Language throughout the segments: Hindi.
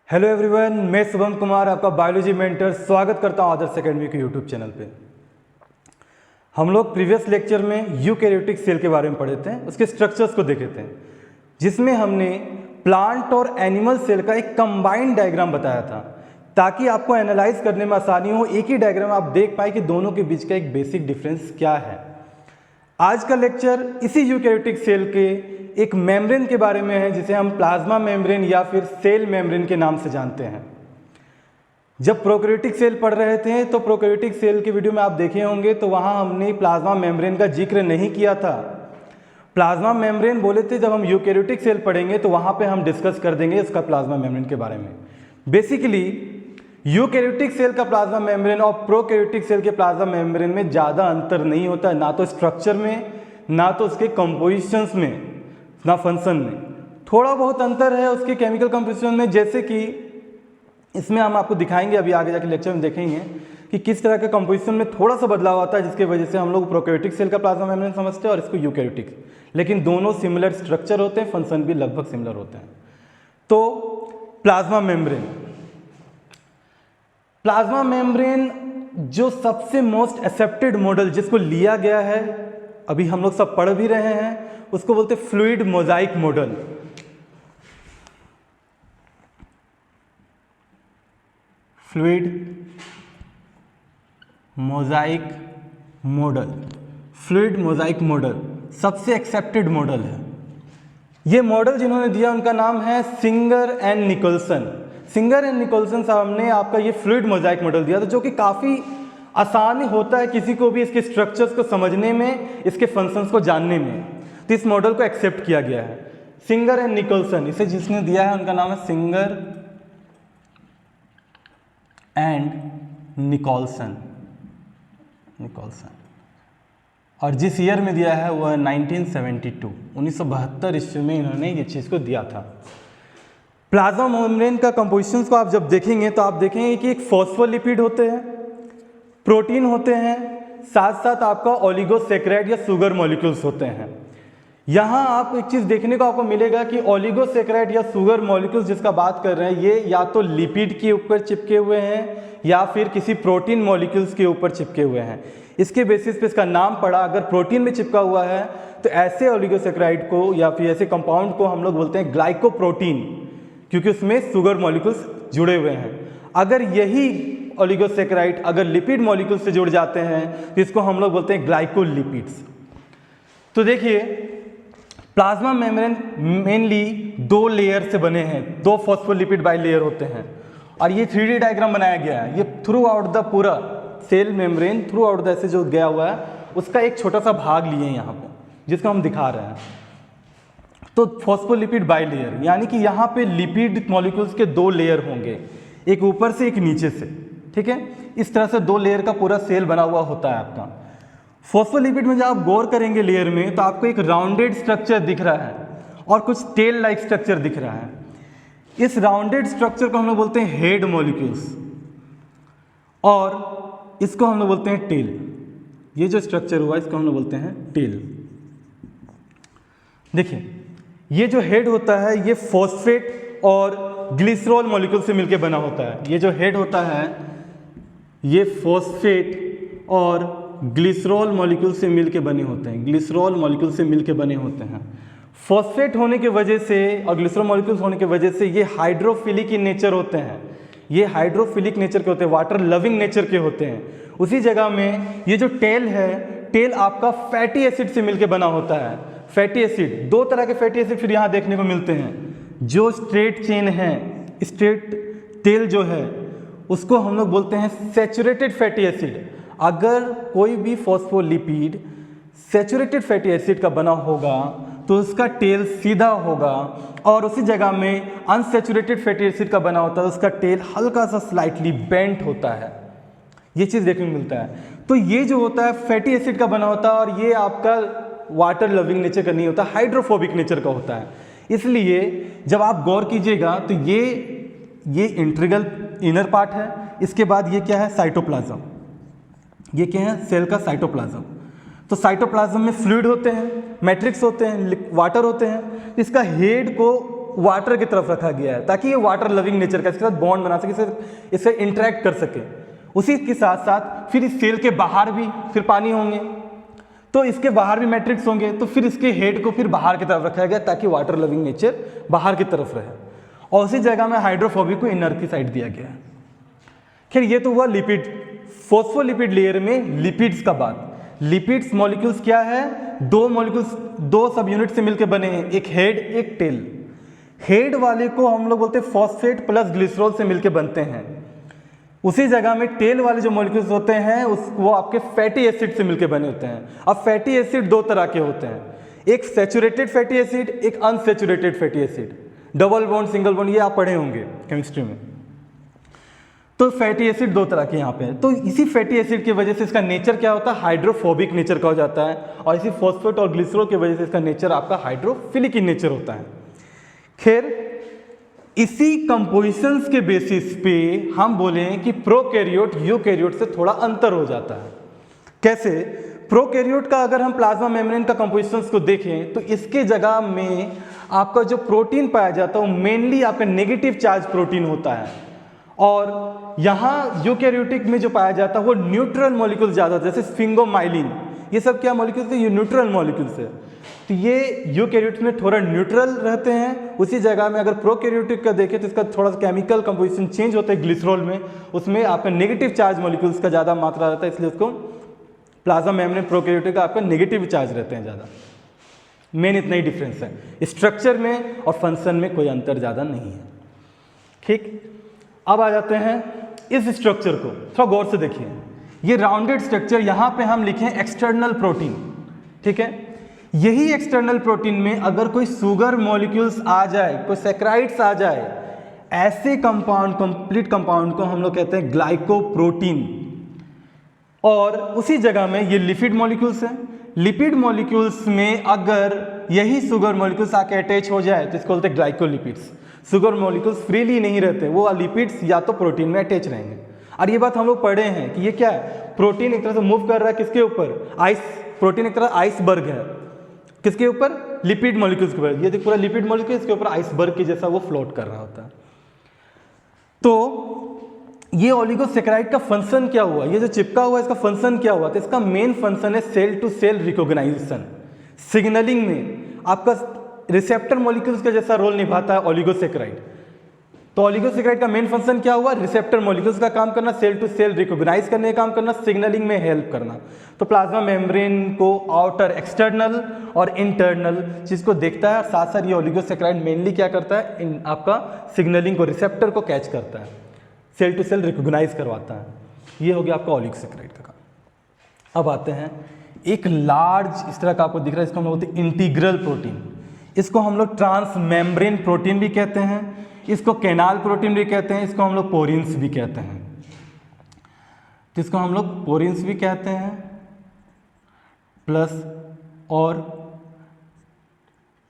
हेलो एवरीवन, मैं शुभम कुमार आपका बायोलॉजी मेंटर स्वागत करता हूं आदर्श एकेडमी के यूट्यूब चैनल पे। हम लोग प्रीवियस लेक्चर में यूकैरियोटिक सेल के बारे में पढ़े थे, उसके स्ट्रक्चर्स को देखे थे, जिसमें हमने प्लांट और एनिमल सेल का एक कंबाइंड डायग्राम बताया था ताकि आपको एनालाइज करने में आसानी हो। एक ही डायग्राम आप देख पाए कि दोनों के बीच का एक बेसिक डिफरेंस क्या है। आज का लेक्चर इसी यूकैरियोटिक सेल के एक मेम्ब्रेन के बारे में है, जिसे हम प्लाज्मा मेम्ब्रेन या फिर सेल मेम्ब्रेन के नाम से जानते हैं। जब प्रोकैरियोटिक सेल पढ़ रहे थे तो प्रोकैरियोटिक सेल की वीडियो में आप देखे होंगे तो वहां हमने प्लाज्मा मेम्ब्रेन का जिक्र नहीं किया था। प्लाज्मा मेम्ब्रेन बोले थे जब हम यूकैरियोटिक सेल पढ़ेंगे तो वहां पे हम डिस्कस कर देंगे इसका प्लाज्मा मेम्ब्रेन के बारे में। बेसिकली यूकैरियोटिक सेल का प्लाज्मा मेम्ब्रेन और प्रोकैरियोटिक सेल के प्लाज्मा मेम्ब्रेन में ज़्यादा अंतर नहीं होता, ना तो स्ट्रक्चर में, ना तो उसके कंपोजिशंस में, ना फंक्शन में। थोड़ा बहुत अंतर है उसके केमिकल कंपोजिशन में, जैसे कि इसमें हम आपको दिखाएंगे, अभी आगे जाके लेक्चर में देखेंगे कि किस तरह के कंपोजिशन में थोड़ा सा बदलाव आता है, जिसकी वजह से हम लोग प्रोकैरियोटिक सेल का प्लाज्मा मेम्ब्रेन समझते हैं और इसको यूकैरियोटिक। लेकिन दोनों सिमिलर स्ट्रक्चर होते हैं, फंक्शन भी लगभग सिमिलर होते हैं। तो प्लाज्मा मेम्ब्रेन जो सबसे मोस्ट एक्सेप्टेड मॉडल जिसको लिया गया है, अभी हम लोग सब पढ़ भी रहे हैं, उसको बोलते हैं fluid mosaic model. Fluid mosaic model सबसे एक्सेप्टेड मॉडल है। ये मॉडल जिन्होंने दिया उनका नाम है Singer and Nicolson. Singer and Nicolson साहब ने आपका ये फ्लूइड मोजाइक मॉडल दिया था, जो कि काफ़ी आसान होता है किसी को भी इसके स्ट्रक्चर्स को समझने में, इसके फंक्शंस को जानने में। तो इस मॉडल को एक्सेप्ट किया गया है। सिंगर एंड निकोलसन, इसे जिसने दिया है उनका नाम है सिंगर एंड निकोलसन। और जिस ईयर में दिया है वो है 1972 ईस्वी में इन्होंने ये चीज़ को दिया था। प्लाज्मा मेम्ब्रेन का कंपोजिशंस को आप जब देखेंगे तो आप देखेंगे कि एक फॉस्फोलिपिड होते हैं, प्रोटीन होते हैं, साथ साथ आपका ओलिगोसैकेराइड या शुगर मॉलिक्यूल्स होते हैं। यहाँ आप एक चीज़ देखने को आपको मिलेगा कि ओलिगोसैकेराइड या शुगर मॉलिक्यूल्स जिसका बात कर रहे हैं, ये या तो लिपिड के ऊपर चिपके हुए हैं या फिर किसी प्रोटीन मॉलिक्यूल्स के ऊपर चिपके हुए हैं। इसके बेसिस पे इसका नाम पड़ा। अगर प्रोटीन में चिपका हुआ है तो ऐसे ओलिगोसैकेराइड को या फिर ऐसे कंपाउंड को हम लोग बोलते हैं ग्लाइकोप्रोटीन, क्योंकि उसमें शुगर मॉलिक्यूल्स जुड़े हुए हैं। अगर यही ओलिगोसैकेराइड अगर लिपिड मॉलिक्यूल से जुड़ जाते हैं तो इसको हम लोग बोलते हैं ग्लाइकोलिपिड्स। तो देखिए, प्लाज्मा मेम्ब्रेन मेनली दो लेयर से बने हैं, दो फॉस्फोलिपिड बाइलेयर होते हैं। और ये 3D डायग्राम बनाया गया है। ये थ्रू आउट द पूरा cell membrane throughout the ऐसे जो गया हुआ है उसका एक छोटा सा भाग लिए यहाँ पे, जिसको हम दिखा रहे हैं। तो फॉस्फोलिपिड बाइलेयर यानी कि यहाँ पे लिपिड मॉलिक्यूल्स के दो लेयर होंगे, एक ऊपर से एक नीचे से, ठीक है। इस तरह से दो लेयर का पूरा सेल बना हुआ होता है आपका। फॉस्फोलिपिड में जब आप गौर करेंगे लेयर में तो आपको एक राउंडेड स्ट्रक्चर दिख रहा है और कुछ टेल लाइक स्ट्रक्चर दिख रहा है। इस राउंडेड स्ट्रक्चर को हम लोग बोलते हैं हेड मॉलिक्यूल्स और इसको हम लोग बोलते हैं टेल। ये जो स्ट्रक्चर हुआ इसको हम लोग बोलते हैं टेल। देखिए, ये जो हेड होता है ये फॉस्फेट और ग्लिसरॉल मॉलिक्यूल से मिलकर बना होता है। ये जो हेड होता है ये फॉस्फेट और ग्लिसरॉल मॉलिक्यूल से मिलकर बने होते हैं। ग्लिसरॉल मॉलिक्यूल से मिलकर बने होते हैं। फॉस्फेट होने की वजह से और ग्लिसरॉल मॉलिक्यूल्स होने की वजह से ये हाइड्रोफिलिक इन नेचर होते हैं। ये हाइड्रोफिलिक नेचर के होते हैं, वाटर लविंग नेचर के होते हैं। उसी जगह में ये जो टेल है, टेल आपका फैटी एसिड से मिलकर बना होता है। फैटी एसिड, दो तरह के फैटी एसिड फिर यहाँ देखने को मिलते हैं। जो स्ट्रेट चेन है, स्ट्रेट टेल जो है उसको हम लोग बोलते हैं सैचुरेटेड फैटी एसिड। अगर कोई भी फॉस्फोलिपिड सैचुरेटेड फैटी एसिड का बना होगा तो उसका टेल सीधा होगा, और उसी जगह में अनसैचुरेटेड फैटी एसिड का बना होता है उसका टेल हल्का सा स्लाइटली बेंट होता है। ये चीज़ देखने को मिलता है। तो ये जो होता है फैटी एसिड का बना होता है और ये आपका वाटर लविंग नेचर का नहीं होता, हाइड्रोफोबिक नेचर का होता है। इसलिए जब आप गौर कीजिएगा तो ये इंट्रीगल इनर पार्ट है। इसके बाद ये क्या है, साइटोप्लाज्म। ये क्या है, सेल का साइटोप्लाज्म। तो साइटोप्लाज्म में फ्लूइड होते हैं, मैट्रिक्स होते हैं, वाटर होते हैं। इसका हेड को वाटर की तरफ रखा गया है ताकि ये वाटर लविंग नेचर का इसके साथ बॉन्ड बना सके, इससे इंटरेक्ट कर सके। उसी के साथ साथ फिर इस सेल के बाहर भी फिर पानी होंगे, तो इसके बाहर भी मैट्रिक्स होंगे, तो फिर इसके हेड को फिर बाहर की तरफ रखा गया ताकि वाटर लविंग नेचर बाहर की तरफ रहे, और उसी जगह में हाइड्रोफोबिक को इनर की साइड दिया गया है। खैर ये तो हुआ लिपिड। फॉस्फोलिपिड लेयर में लिपिड्स का बात। लिपिड्स मॉलिक्यूल्स क्या है, दो मॉलिक्यूल्स दो सब यूनिट से मिलकर बने हैं, एक हेड एक टेल। हेड वाले को हम लोग बोलते हैं फॉस्फेट प्लस ग्लिसरॉल से मिलकर बनते हैं। उसी जगह में टेल वाले जो मॉलिक्यूल्स होते हैं वो आपके फैटी एसिड से मिलकर बने होते हैं। अब फैटी एसिड दो तरह के होते हैं, एक सैचुरेटेड फैटी एसिड, एक unsaturated fatty acid. Double bond single bond ये आप पढ़े होंगे केमिस्ट्री में। तो फैटी एसिड दो तरह के यहाँ पे हैं। तो इसी फैटी एसिड की वजह से इसका नेचर क्या होता है, हाइड्रोफोबिक नेचर का हो जाता है, और इसी फॉस्फेट और ग्लिसरॉल की वजह से इसका नेचर आपका हाइड्रोफिलिक इन नेचर होता है। खैर इसी कंपोजिशंस के बेसिस पे हम बोले कि प्रोकैरियोट यूकैरियोट से थोड़ा अंतर हो जाता है। कैसे? प्रोकैरियोट का अगर हम प्लाज्मा मेम्ब्रेन का कंपोजिशंस को देखें तो इसके जगह में आपका जो प्रोटीन पाया जाता है वो मेनली आपका नेगेटिव चार्ज प्रोटीन होता है, और यहाँ यूकैरियोटिक में जो पाया जाता है वो न्यूट्रल मॉलिक्यूल ज़्यादा होता है, जैसे स्फिंगोमाइलिन, ये सब क्या मॉलिक्यूल्स है, ये न्यूट्रल मॉलिक्यूल्स है। तो ये यूकैरियोट्स में थोड़ा न्यूट्रल रहते हैं। उसी जगह में अगर प्रोकैरियोटिक का देखें तो इसका थोड़ा सा केमिकल कंपोजिशन चेंज होता है ग्लिसरॉल में, उसमें आपका नेगेटिव चार्ज मॉलिक्यूल्स का ज़्यादा मात्रा रहता है, इसलिए उसको प्लाज्मा मेम्ब्रेन प्रोकैरियोटिक का आपका नेगेटिव चार्ज रहते हैं ज़्यादा। मेन इतना ही डिफरेंस है, स्ट्रक्चर में और फंक्शन में कोई अंतर ज़्यादा नहीं है। ठीक, अब आ जाते हैं इस स्ट्रक्चर को थोड़ा गौर से देखिए। ये राउंडेड स्ट्रक्चर, यहाँ पे हम लिखें एक्सटर्नल प्रोटीन, ठीक है। यही एक्सटर्नल प्रोटीन में अगर कोई शुगर मॉलिक्यूल्स आ जाए, कोई सैकराइड्स आ जाए, ऐसे कंपाउंड, कंप्लीट कंपाउंड को हम लोग कहते हैं ग्लाइकोप्रोटीन। और उसी जगह में ये लिपिड मॉलिक्यूल्स हैं। लिपिड मॉलिक्यूल्स में अगर यही शुगर मॉलिक्यूल्स आके अटैच हो जाए तो इसको बोलते हैं ग्लाइकोलिपिड्स। शुगर मॉलिक्यूल्स फ्रीली नहीं रहते, वो लिपिड्स या तो प्रोटीन में अटैच रहेंगे। और ये बात हम लोग पढ़े हैं कि ये क्या है, प्रोटीन एक तरह से मूव कर रहा है किसके ऊपर, आइस, प्रोटीन एक तरह आइसबर्ग है, किसके ऊपर, लिपिड मॉलिक्यूल्स के ऊपर। ये देखो पूरा लिपिड मॉलिक्यूल इसके ऊपर आइसबर्ग के जैसा वो फ्लोट कर रहा होता है। तो ये ओलिगोसैकेराइड का फंक्शन क्या हुआ, ये जो चिपका हुआ इसका फंक्शन क्या हुआ, तो इसका मेन फंक्शन है cell to cell recognisation, signalling में आपका रिसेप्टर मॉलिक्यूल्स का जैसा रोल निभाता है ओलिगोसैकेराइड। तो ओलिगोसैकेराइड का मेन फंक्शन क्या हुआ, रिसेप्टर मॉलिक्यूल्स का काम करना, सेल टू सेल रिकॉग्नाइज करने का काम करना, सिग्नलिंग में हेल्प करना। तो प्लाज्मा मेम्ब्रेन को आउटर एक्सटर्नल और इंटरनल चीज़ को देखता है, और साथ साथ ये ओलिगोसैकेराइड मेनली क्या करता है, आपका सिग्नलिंग को, रिसेप्टर को कैच करता है, सेल टू सेल रिकॉग्नाइज करवाता है। ये हो गया आपका ओलिगोसैकेराइड का काम। अब आते हैं एक लार्ज इस तरह का आपको दिख रहा है, इसको हम लोग बोलते हैं इंटीग्रल प्रोटीन। इसको हम लोग ट्रांस मेम्ब्रेन प्रोटीन भी कहते हैं, इसको कैनाल प्रोटीन भी कहते हैं, इसको हम लोग पोरिन्स भी कहते हैं। तो इसको हम लोग पोरिन्स भी कहते हैं प्लस, और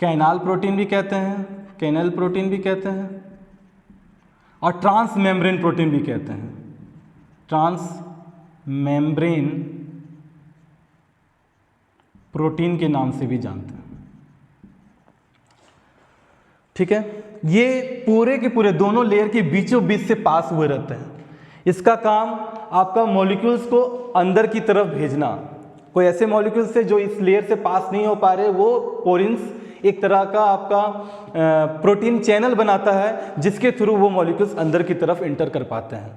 कैनाल प्रोटीन भी कहते हैं, कैनल प्रोटीन भी कहते हैं, और ट्रांस मेम्ब्रेन प्रोटीन भी कहते हैं, ट्रांस मेम्ब्रेन प्रोटीन के नाम से भी जानते हैं। ठीक है, ये पूरे के पूरे दोनों लेयर के बीचों बीच से पास हुए रहते हैं। इसका काम आपका मॉलिक्यूल्स को अंदर की तरफ भेजना। कोई ऐसे मॉलिक्यूल्स से जो इस लेयर से पास नहीं हो पा रहे, वो पोरिन्स एक तरह का आपका प्रोटीन चैनल बनाता है जिसके थ्रू वो मॉलिक्यूल्स अंदर की तरफ इंटर कर पाते हैं।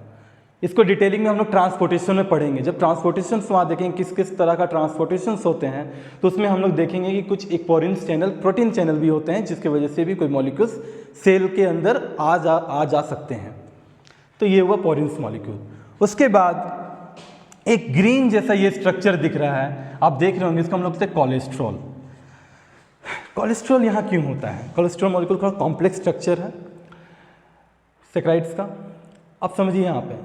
इसको डिटेलिंग में हम लोग ट्रांसपोर्टेशन में पढ़ेंगे। जब ट्रांसपोर्टेशन वहाँ देखेंगे किस किस तरह का ट्रांसपोर्टेशन होते हैं, तो उसमें हम लोग देखेंगे कि कुछ एक पोरिन्स चैनल, प्रोटीन चैनल भी होते हैं जिसकी वजह से भी कोई मॉलिक्यूल्स सेल के अंदर आ जा सकते हैं। तो ये हुआ पोरिन्स मॉलिक्यूल। उसके बाद एक ग्रीन जैसा ये स्ट्रक्चर दिख रहा है, आप देख रहे होंगे, इसको हम लोग कहते हैं कोलेस्ट्रॉल। कोलेस्ट्रॉल यहाँ क्यों होता है? कोलेस्ट्रॉल मॉलिक्यूल थोड़ा कॉम्प्लेक्स स्ट्रक्चर है सैकराइड्स का। अब समझिए यहाँ पे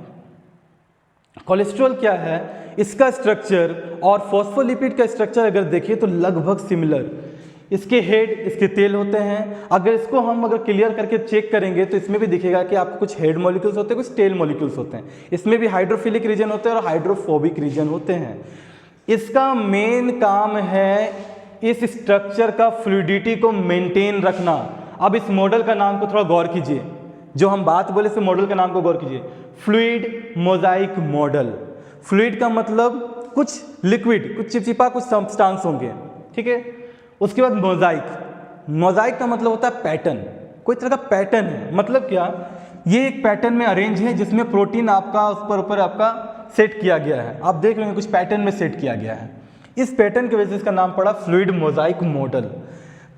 कोलेस्ट्रॉल क्या है, इसका स्ट्रक्चर और फॉस्फोलिपिड का स्ट्रक्चर अगर देखिए तो लगभग सिमिलर। इसके हेड, इसके तेल होते हैं। अगर इसको हम क्लियर करके चेक करेंगे तो इसमें भी दिखेगा कि आपको कुछ हेड मॉलिक्यूल्स होते हैं, कुछ टेल मॉलिक्यूल्स होते हैं। इसमें भी हाइड्रोफिलिक रीजन होते हैं और हाइड्रोफोबिक रीजन होते हैं। इसका मेन काम है इस स्ट्रक्चर का फ्लूइडिटी को मेंटेन रखना। अब इस मॉडल का नाम को थोड़ा गौर कीजिए, जो हम बात बोले इस मॉडल का नाम को गौर कीजिए, फ्लूइड मोजाइक मॉडल। फ्लूइड का मतलब कुछ लिक्विड, कुछ चिपचिपा, कुछ सब्सटेंस होंगे, ठीक है। उसके बाद मोजाइक, मोजाइक का मतलब होता है पैटर्न, कोई तरह का पैटर्न है। मतलब क्या, ये एक पैटर्न में अरेंज है जिसमें प्रोटीन आपका उस पर ऊपर आपका सेट किया गया है। आप देख रहे हैं कुछ पैटर्न में सेट किया गया है, इस पैटर्न की वजह से इसका नाम पड़ा फ्लूइड मोजाइक मॉडल।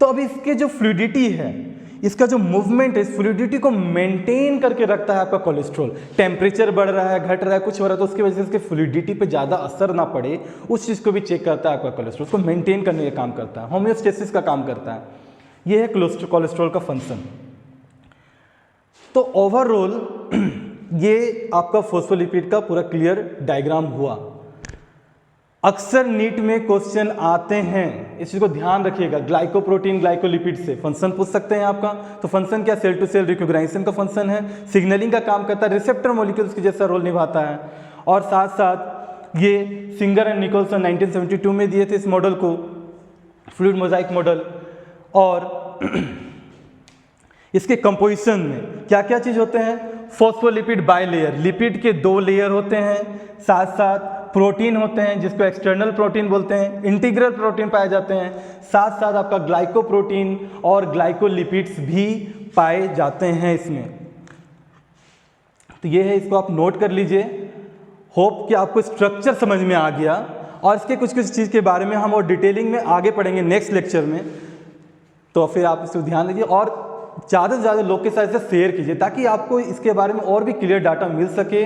तो अब इसके जो फ्लूइडिटी है, इसका जो मूवमेंट है, इस फ्लूइडिटी को मेंटेन करके रखता है आपका कोलेस्ट्रॉल। टेम्परेचर बढ़ रहा है, घट रहा है, कुछ हो रहा है, तो उसकी वजह से इसके फ्लूइडिटी पे ज़्यादा असर ना पड़े, उस चीज़ को भी चेक करता है आपका कोलेस्ट्रॉल, उसको मेंटेन करने का काम करता है, होम्योस्टेसिस का काम करता है। ये है कोलेस्ट्रॉल का फंक्शन। तो ओवरऑल ये आपका फोस्फोलिपिड का पूरा क्लियर डायग्राम हुआ। अक्सर नीट में क्वेश्चन आते हैं, इस चीज को ध्यान रखिएगा, ग्लाइकोप्रोटीन ग्लाइकोलिपिड से फंक्शन पूछ सकते हैं आपका। तो फंक्शन क्या, सेल टू सेल रिकॉग्नाइजेशन का फंक्शन है, सिग्नलिंग का काम करता है, रिसेप्टर मॉलिक्यूल्स के जैसा रोल निभाता है। और साथ साथ ये सिंगर एंड निकोलसन 1972 में दिए थे इस मॉडल को, फ्लूइड मोजाइक मॉडल। और इसके कंपोजिशन में क्या क्या चीज होते हैं, फॉस्फोलिपिड बाइलेयर, लिपिड के 2 लेयर होते हैं, साथ साथ प्रोटीन होते हैं जिसको एक्सटर्नल प्रोटीन बोलते हैं, इंटीग्रल प्रोटीन पाए जाते हैं, साथ साथ आपका ग्लाइकोप्रोटीन और ग्लाइकोलिपिड्स भी पाए जाते हैं इसमें। तो ये है, इसको आप नोट कर लीजिए। होप कि आपको स्ट्रक्चर समझ में आ गया, और इसके कुछ कुछ चीज़ के बारे में हम और डिटेलिंग में आगे पढ़ेंगे नेक्स्ट लेक्चर में। तो फिर आप इसको ध्यान दीजिए और ज़्यादा से ज़्यादा लोग के साथ इसे शेयर कीजिए, ताकि आपको इसके बारे में और भी क्लियर डाटा मिल सके,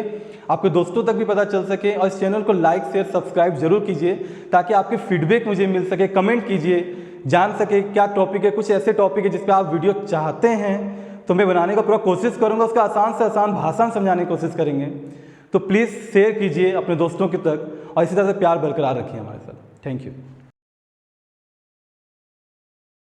आपके दोस्तों तक भी पता चल सके। और इस चैनल को लाइक शेयर सब्सक्राइब जरूर कीजिए, ताकि आपके फीडबैक मुझे मिल सके, कमेंट कीजिए, जान सके क्या टॉपिक है। कुछ ऐसे टॉपिक है जिस पर आप वीडियो चाहते हैं तो मैं बनाने का पूरा कोशिश करूँगा, उसका आसान से आसान भाषा में समझाने की कोशिश करेंगे। तो प्लीज़ शेयर कीजिए अपने दोस्तों के तक, और इसी तरह से प्यार बरकरार रखिए हमारे साथ। Thank you.